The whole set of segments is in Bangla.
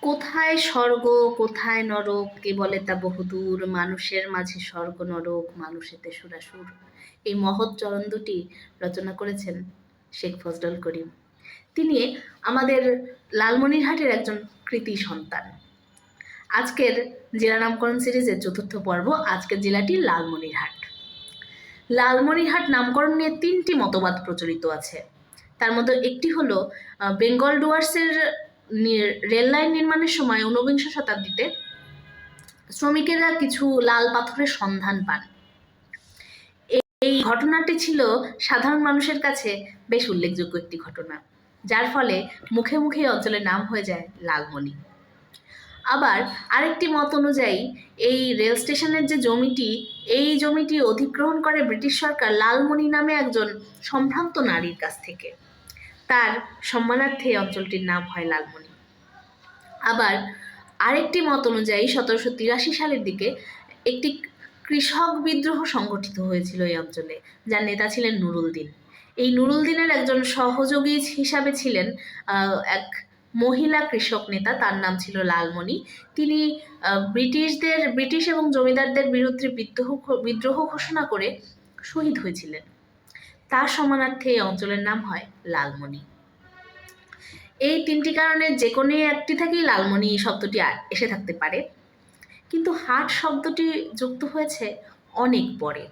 কোথায় স্বর্গ কোথায় নরক, কে বলে তা বহুদূর, মানুষের মাঝে স্বর্গ নরক, মানুষেতে সুরাসুর। এই মহৎ চরণ দুটি রচনা করেছেন শেখ ফজলুল করিম। তিনি আমাদের লালমনিরহাটের একজন কৃতি সন্তান। আজকের জেলা নামকরণ সিরিজের চতুর্থ পর্ব, আজকের জেলাটি লালমনিরহাট। লালমনিরহাট নামকরণ নিয়ে 3টি মতবাদ প্রচলিত আছে। তার মধ্যে একটি হলো বেঙ্গল ডুয়ার্সের রেল লাইন নির্মাণের সময় 19বিংশ শতাব্দীতে শ্রমিকেরা কিছু লাল পাথরের সন্ধান পান। এই ঘটনাটি ছিল সাধারণ মানুষের কাছে বেশ উল্লেখযোগ্য একটি ঘটনা, যার ফলে মুখে মুখে অঞ্চলের নাম হয়ে যায় লালমনি। আবার আরেকটি মত অনুযায়ী এই রেল স্টেশনের যে জমিটি, এই জমিটি অধিগ্রহণ করে ব্রিটিশ সরকার লালমনি নামে একজন সম্ভ্রান্ত নারীর কাছ থেকে। তার সম্মানার্থে অঞ্চলটির নাম হয় লালমনি। আবার আরেকটি মত অনুযায়ী 1783 সালের দিকে একটি কৃষক বিদ্রোহ সংগঠিত হয়েছিল এই অঞ্চলে, যার নেতা ছিলেন নুরুল দিন। এই নুরুল দিনের একজন সহযোগী হিসাবে ছিলেন এক মহিলা কৃষক নেতা, তার নাম ছিল লালমনি। তিনি ব্রিটিশ এবং জমিদারদের বিরুদ্ধে বিদ্রোহ ঘোষণা করে শহীদ হয়েছিলেন। তার সম্মানার্থে এই অঞ্চলের নাম হয় লালমনি। এই 3টি কারণের যে কোনো একটি থেকেই লালমনি শব্দটি এসে থাকতে পারে, কিন্তু হাট শব্দটি যুক্ত হয়েছে অনেক পরে।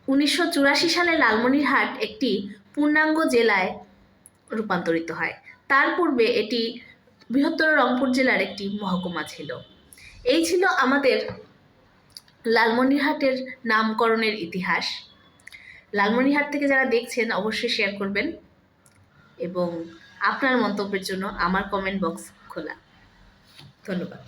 1984 সালে লালমনিরহাট একটি পূর্ণাঙ্গ জেলায় রূপান্তরিত হয়। তার পূর্বে এটি বৃহত্তর রংপুর জেলার একটি মহকুমা ছিল। এই ছিল আমাদের লালমনিরহাটের নামকরণের ইতিহাস। লালমনিরহাট থেকে যারা দেখছেন অবশ্যই শেয়ার করবেন এবং আপনার মন্তব্যের জন্য আমার কমেন্ট বক্স খোলা। ধন্যবাদ।